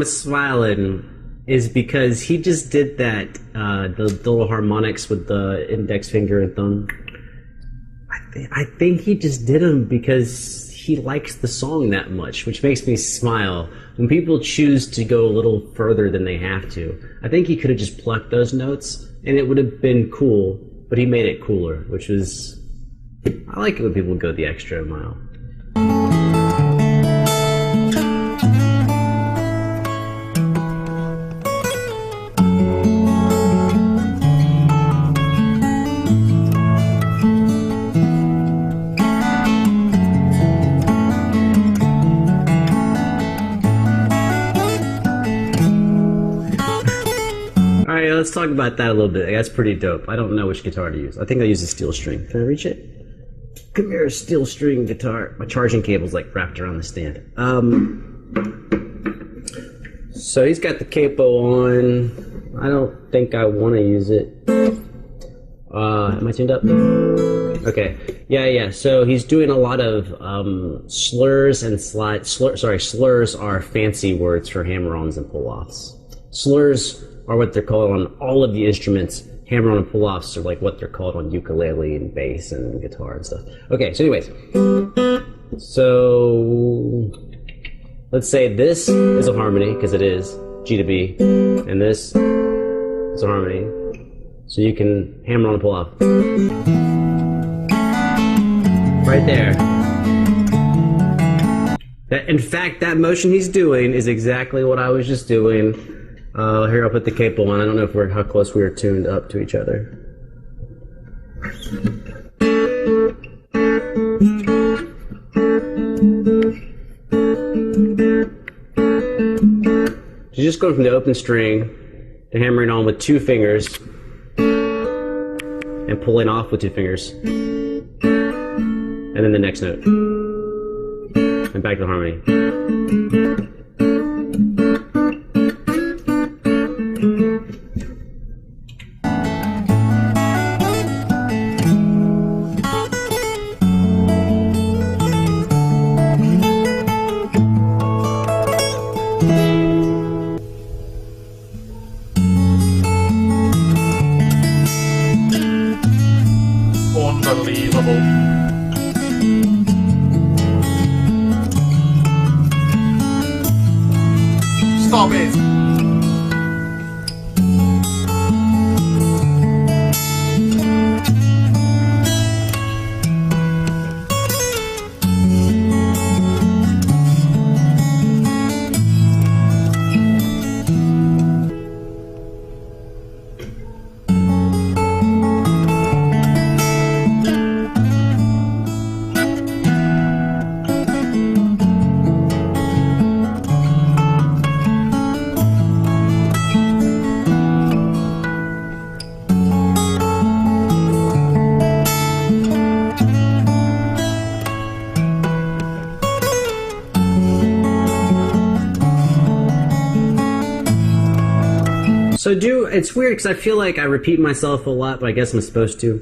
I'm smiling is because he just did that, the little harmonics with the index finger and thumb. I think he just did them because he likes the song that much, which makes me smile. When people choose to go a little further than they have to, I think he could have just plucked those notes and it would have been cool, but he made it cooler, which was... I like it when people go the extra mile. Alright, let's talk about that a little bit. That's pretty dope. I don't know which guitar to use. I think I'll use a steel string. Can I reach it? Come here, steel string guitar. My charging cable's like wrapped around the stand. So he's got the capo on. I don't think I want to use it. Am I tuned up? Okay. Yeah. So he's doing a lot of slurs and slides. Slurs are fancy words for hammer-ons and pull-offs. Slurs are what they're called on all of the instruments. Hammer-on and pull-offs are like what they're called on ukulele and bass and guitar and stuff. Okay, so anyways. So let's say this is a harmony, because it is, G to B, and this is a harmony. So you can hammer on and pull off. Right there. In fact, that motion he's doing is exactly what I was just doing. Here, I'll put the capo on. I don't know how close we are tuned up to each other. So just going from the open string to hammering on with 2 fingers and pulling off with 2 fingers. And then the next note. And back to the harmony. Unbelievable. Stop it! So it's weird because I feel like I repeat myself a lot, but I guess I'm supposed to.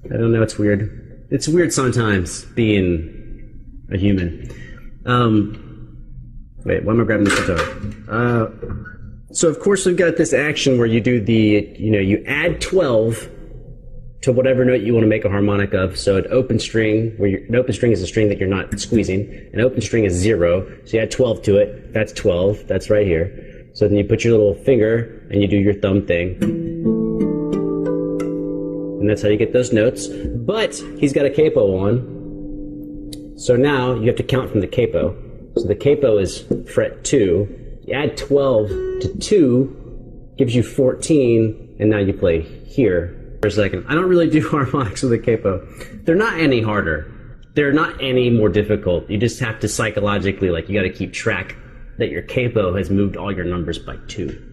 I don't know, it's weird. It's weird sometimes being a human. Wait, why am I grabbing this guitar? So of course we've got this action where you do you add 12 to whatever note you want to make a harmonic of. So an open string, an open string is a string that you're not squeezing. An open string is 0, so you add 12 to it. That's 12, that's right here. So then you put your little finger and you do your thumb thing. And that's how you get those notes. But he's got a capo on. So now you have to count from the capo. So the capo is fret 2. You add 12 to 2, gives you 14, and now you play here for a second. I don't really do harmonics with a capo. They're not any harder. They're not any more difficult. You just have to psychologically, you gotta keep track that your capo has moved all your numbers by 2.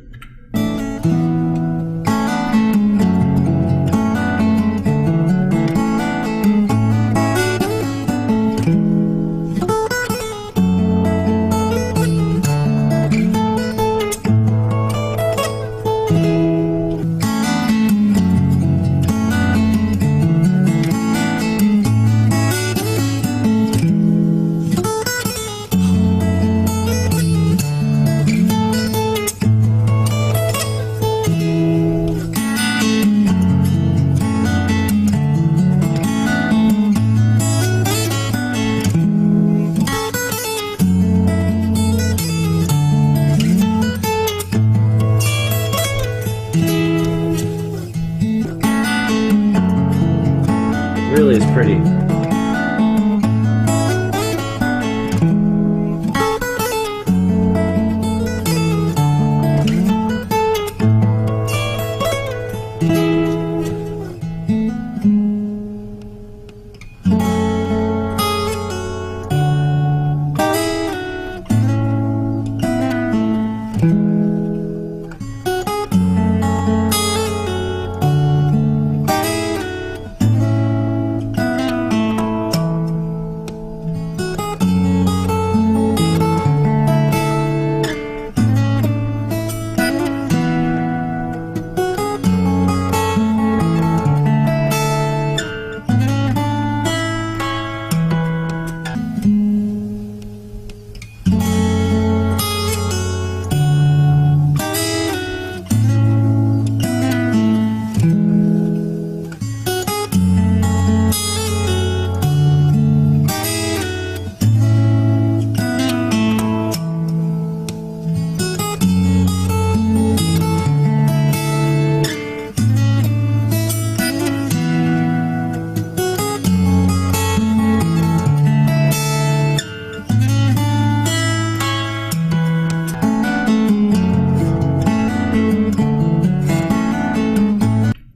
really is pretty.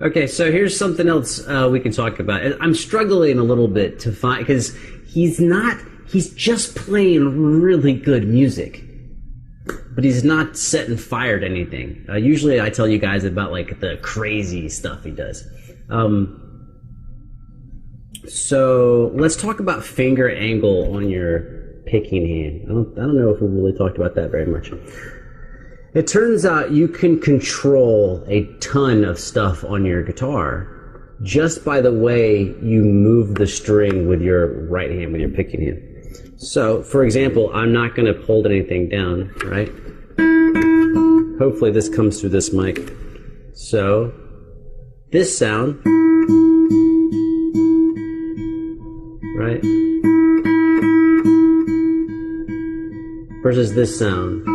Okay, so here's something else we can talk about. I'm struggling a little bit to find, because he's just playing really good music, but he's not setting fire to anything. Usually I tell you guys about like the crazy stuff he does. So let's talk about finger angle on your picking hand. I don't know if we really talked about that very much. It turns out you can control a ton of stuff on your guitar just by the way you move the string with your right hand, with your picking hand. So, for example, I'm not going to hold anything down, right? Hopefully this comes through this mic. So, this sound, right? Versus this sound.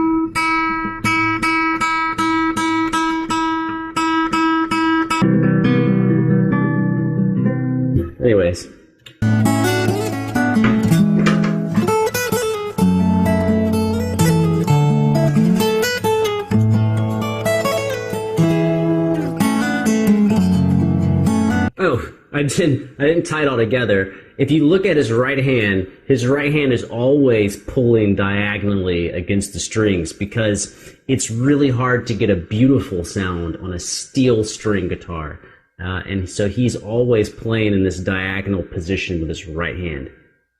Anyways. Oh, I didn't tie it all together. If you look at his right hand is always pulling diagonally against the strings because it's really hard to get a beautiful sound on a steel string guitar. And so he's always playing in this diagonal position with his right hand.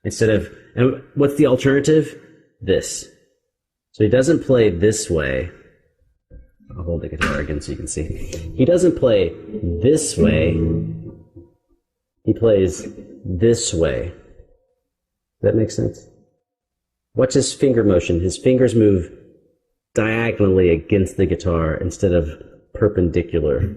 Instead of, and what's the alternative? This. So he doesn't play this way. I'll hold the guitar again so you can see. He doesn't play this way. He plays this way. Does that make sense? Watch his finger motion. His fingers move diagonally against the guitar instead of perpendicular.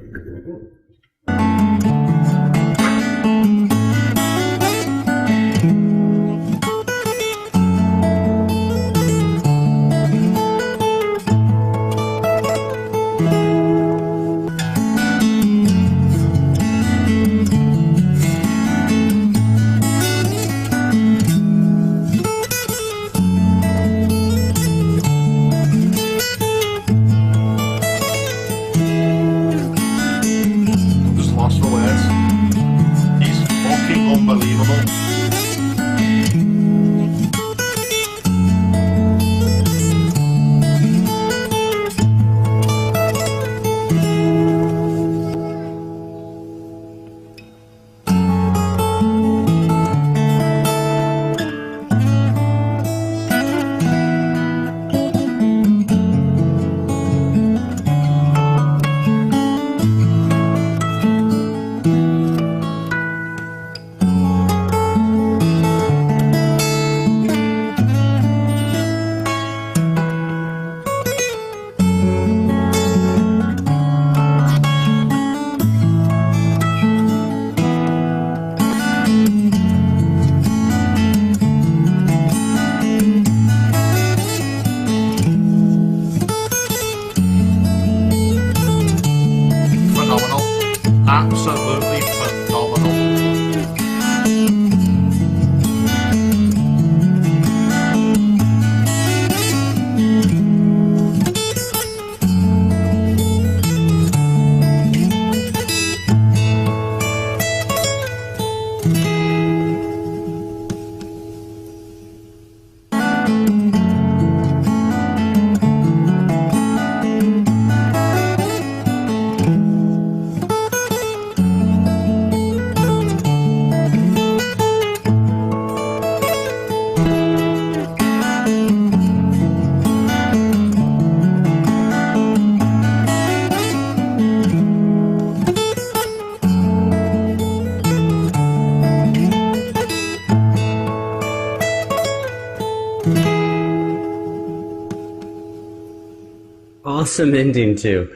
Absolutely phenomenal. awesome ending too.